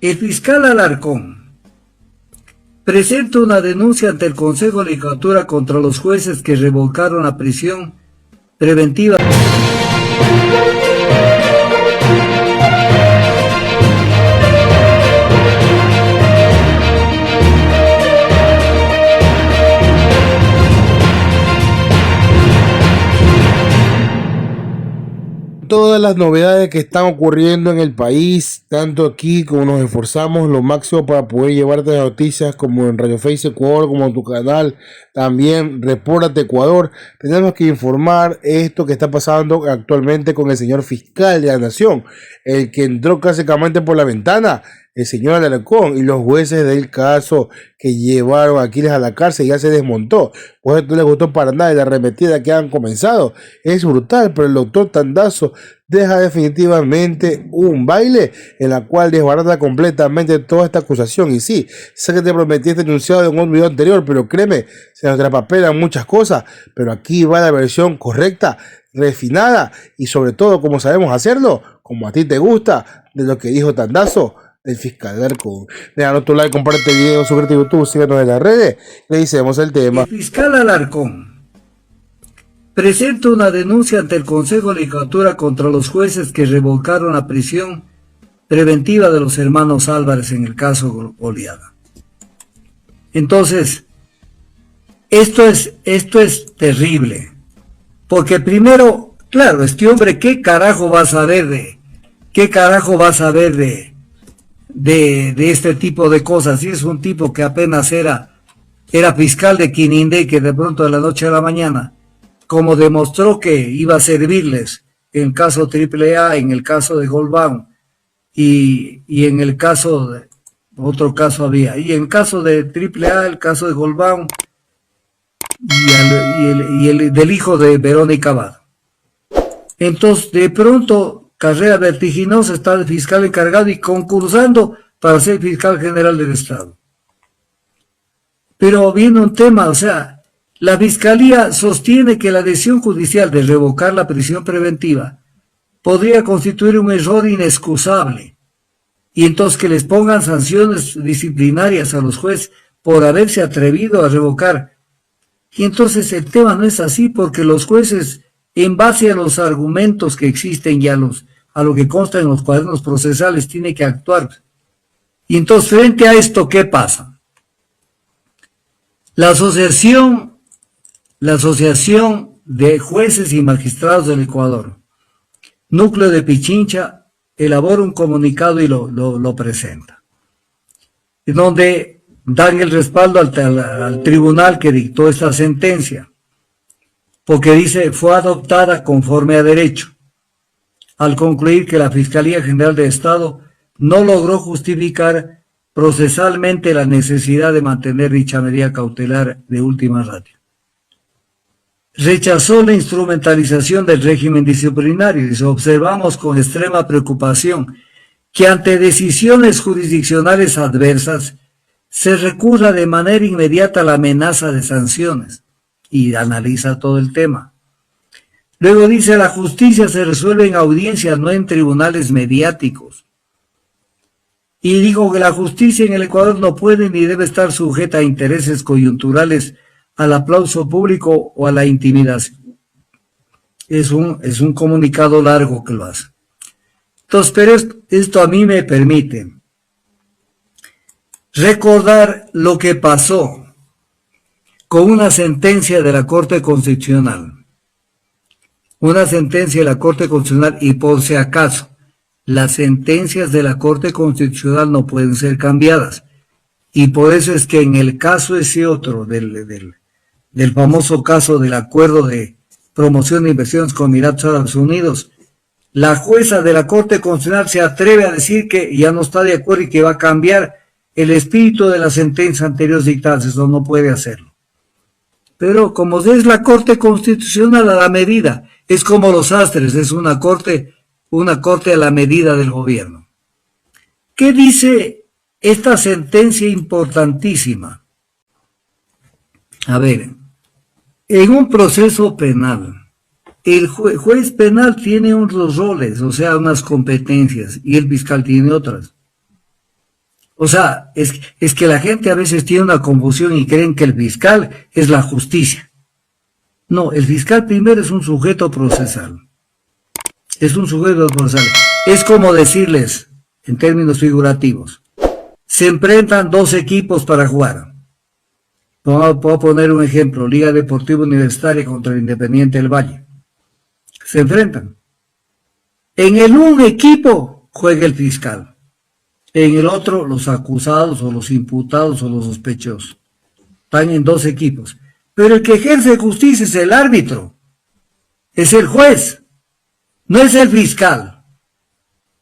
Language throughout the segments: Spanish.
El fiscal Alarcón presenta una denuncia ante el Consejo de Legislatura contra los jueces que revocaron la prisión preventiva. Todas las novedades que están ocurriendo en el país, tanto aquí como nos esforzamos lo máximo para poder llevarte las noticias como en Radio Face Ecuador, como en tu canal, también Repórtate Ecuador, tenemos que informar esto que está pasando actualmente con el señor fiscal de la Nación, el que entró básicamente por la ventana, el señor Alarcón, y los jueces del caso que llevaron a Aquiles a la cárcel ya se desmontó. Pues esto no les gustó para nada y la arremetida que han comenzado es brutal, pero el doctor Tandazo deja definitivamente un baile en la cual desbarata completamente toda esta acusación. Y sí, sé que te prometí este enunciado en un video anterior, pero créeme, se nos trapapelan muchas cosas, pero aquí va la versión correcta, refinada y sobre todo como sabemos hacerlo, como a ti te gusta, de lo que dijo Tandazo, el fiscal Alarcón. Déjanos tu like, comparte el video, suscríbete a YouTube, síganos en las redes, le hicimos el tema. El fiscal Alarcón presenta una denuncia ante el Consejo de Legislatura contra los jueces que revocaron la prisión preventiva de los hermanos Álvarez en el caso Goliaga. Entonces, esto es terrible, porque primero, claro, este hombre, ¿qué carajo va a saber de este tipo de cosas? Si es un tipo que apenas era fiscal de Quinindé, que de pronto de la noche a la mañana, como demostró que iba a servirles en el caso AAA, en el caso de Golbán, y en el caso de otro caso había, y en el caso de AAA, el caso de Golbán y el del hijo de Verónica Abad. Entonces, de pronto, carrera vertiginosa, está el fiscal encargado y concursando para ser fiscal general del Estado. Pero viene un tema, o sea, la Fiscalía sostiene que la decisión judicial de revocar la prisión preventiva podría constituir un error inexcusable y entonces que les pongan sanciones disciplinarias a los jueces por haberse atrevido a revocar. Y entonces el tema no es así, porque los jueces, en base a los argumentos que existen y a lo que consta en los cuadernos procesales, tienen que actuar. Y entonces, frente a esto, ¿qué pasa? La Asociación de Jueces y Magistrados del Ecuador, Núcleo de Pichincha, elabora un comunicado y lo presenta, en donde dan el respaldo al tribunal que dictó esta sentencia, porque dice, fue adoptada conforme a derecho, al concluir que la Fiscalía General del Estado no logró justificar procesalmente la necesidad de mantener dicha medida cautelar de última ratio. Rechazó la instrumentalización del régimen disciplinario y observamos con extrema preocupación que ante decisiones jurisdiccionales adversas se recurra de manera inmediata a la amenaza de sanciones y analiza todo el tema. Luego dice, la justicia se resuelve en audiencias, no en tribunales mediáticos. Y digo que la justicia en el Ecuador no puede ni debe estar sujeta a intereses coyunturales, al aplauso público o a la intimidación. Es un comunicado largo que lo hace. Entonces, pero esto a mí me permite recordar lo que pasó con una sentencia de la Corte Constitucional. Una sentencia de la Corte Constitucional, y por si acaso, las sentencias de la Corte Constitucional no pueden ser cambiadas. Y por eso es que en el caso ese otro, del famoso caso del acuerdo de promoción de inversiones con Emiratos Árabes Unidos, la jueza de la Corte Constitucional se atreve a decir que ya no está de acuerdo y que va a cambiar el espíritu de las sentencias anteriores dictadas. Eso no puede hacerlo. Pero como es la Corte Constitucional a la medida, es como los sastres, es una corte a la medida del gobierno. ¿Qué dice esta sentencia importantísima? A ver, en un proceso penal, el juez penal tiene unos roles, o sea, unas competencias, y el fiscal tiene otras. O sea, es que la gente a veces tiene una confusión y creen que el fiscal es la justicia. No, el fiscal primero es un sujeto procesal. Es un sujeto procesal. Es como decirles, en términos figurativos, se enfrentan dos equipos para jugar. Puedo poner un ejemplo, Liga Deportiva Universitaria contra el Independiente del Valle. Se enfrentan. En el un equipo juega el fiscal. En el otro, los acusados o los imputados o los sospechosos. Están en dos equipos. Pero el que ejerce justicia es el árbitro. Es el juez. No es el fiscal.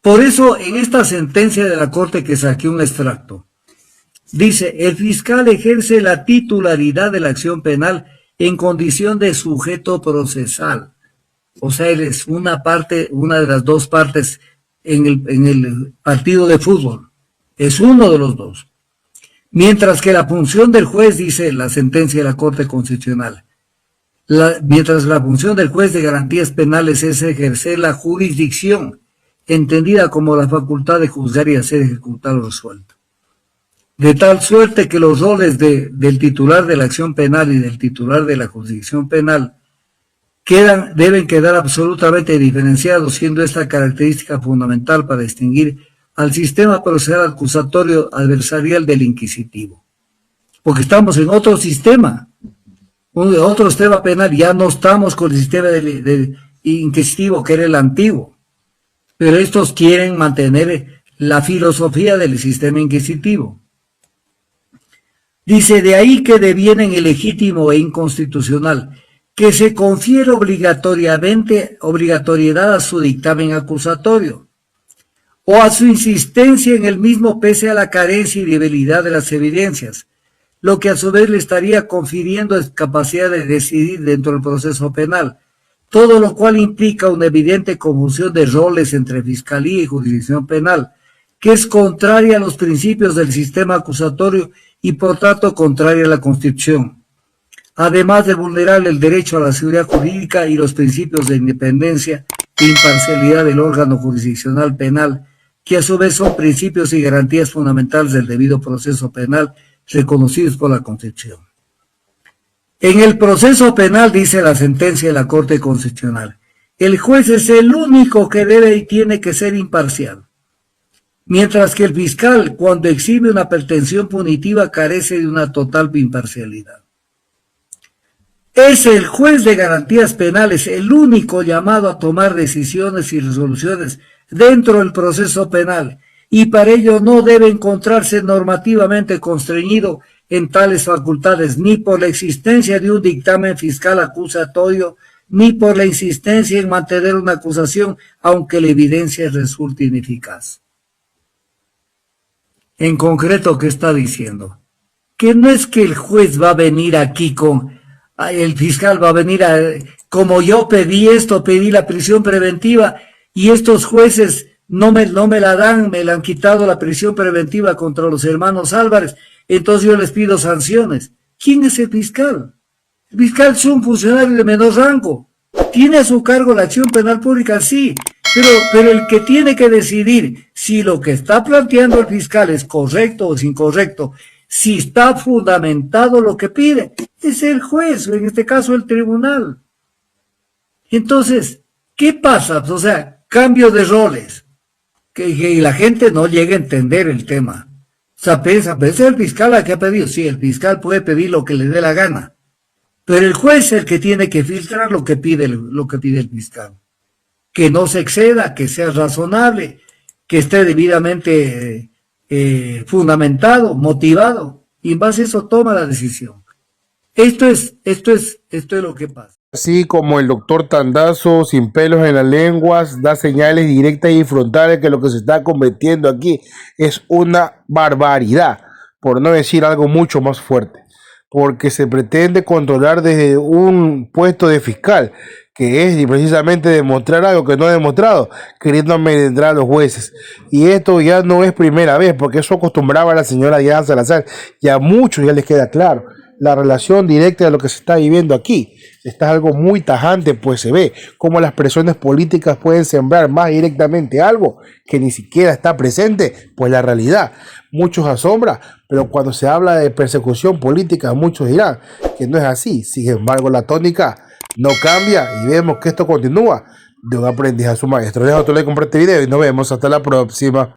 Por eso, en esta sentencia de la Corte que saqué un extracto, dice, el fiscal ejerce la titularidad de la acción penal en condición de sujeto procesal. O sea, él es una de las dos partes en el partido de fútbol. Es uno de los dos. Mientras que la función del juez, dice la sentencia de la Corte Constitucional, mientras la función del juez de garantías penales es ejercer la jurisdicción, entendida como la facultad de juzgar y hacer ejecutar lo resuelto. De tal suerte que los roles del titular de la acción penal y del titular de la jurisdicción penal deben quedar absolutamente diferenciados, siendo esta característica fundamental para distinguir al sistema procesal acusatorio adversarial del inquisitivo. Porque estamos en otro sistema penal, ya no estamos con el sistema del inquisitivo, que era el antiguo. Pero estos quieren mantener la filosofía del sistema inquisitivo. Dice, de ahí que devienen ilegítimo e inconstitucional que se confiere obligatoriedad a su dictamen acusatorio, o a su insistencia en el mismo pese a la carencia y debilidad de las evidencias, lo que a su vez le estaría confiriendo capacidad de decidir dentro del proceso penal, todo lo cual implica una evidente confusión de roles entre fiscalía y jurisdicción penal, que es contraria a los principios del sistema acusatorio y por tanto contraria a la Constitución, además de vulnerar el derecho a la seguridad jurídica y los principios de independencia e imparcialidad del órgano jurisdiccional penal, que a su vez son principios y garantías fundamentales del debido proceso penal reconocidos por la Constitución. En el proceso penal, dice la sentencia de la Corte Constitucional, el juez es el único que debe y tiene que ser imparcial, mientras que el fiscal, cuando exhibe una pretensión punitiva, carece de una total imparcialidad. Es el juez de garantías penales el único llamado a tomar decisiones y resoluciones dentro del proceso penal, y para ello no debe encontrarse normativamente constreñido en tales facultades, ni por la existencia de un dictamen fiscal acusatorio, ni por la insistencia en mantener una acusación, aunque la evidencia resulte ineficaz. En concreto, ¿qué está diciendo? Que no es que el juez va a venir aquí el fiscal va a venir como yo pedí la prisión preventiva, y estos jueces no me la dan, me la han quitado la prisión preventiva contra los hermanos Álvarez, entonces yo les pido sanciones. ¿Quién es el fiscal? El fiscal es un funcionario de menor rango. ¿Tiene a su cargo la acción penal pública? Sí, pero el que tiene que decidir si lo que está planteando el fiscal es correcto o es incorrecto, si está fundamentado lo que pide, es el juez, o en este caso el tribunal. Entonces, ¿qué pasa? O sea, cambio de roles, que la gente no llega a entender el tema. O sea, piensa, ¿es el fiscal el que ha pedido? Sí, el fiscal puede pedir lo que le dé la gana, pero el juez es el que tiene que filtrar lo que pide el fiscal. Que no se exceda, que sea razonable, que esté debidamente fundamentado, motivado, y en base a eso toma la decisión. Esto es lo que pasa. Así como el doctor Tandazo, sin pelos en las lenguas, da señales directas y frontales que lo que se está cometiendo aquí es una barbaridad, por no decir algo mucho más fuerte, porque se pretende controlar desde un puesto de fiscal, que es precisamente demostrar algo que no ha demostrado, queriendo amedrentar a los jueces. Y esto ya no es primera vez, porque eso acostumbraba a la señora Diana Salazar, y a muchos ya les queda claro. la relación directa de lo que se está viviendo aquí. Esto es algo muy tajante, pues se ve cómo las presiones políticas pueden sembrar más directamente algo que ni siquiera está presente, pues la realidad muchos asombra, pero cuando se habla de persecución política muchos dirán que no es así. Sin embargo, la tónica no cambia y vemos que esto continúa de un aprendiz a su maestro. Deja tu like, comparte este video y nos vemos hasta la próxima.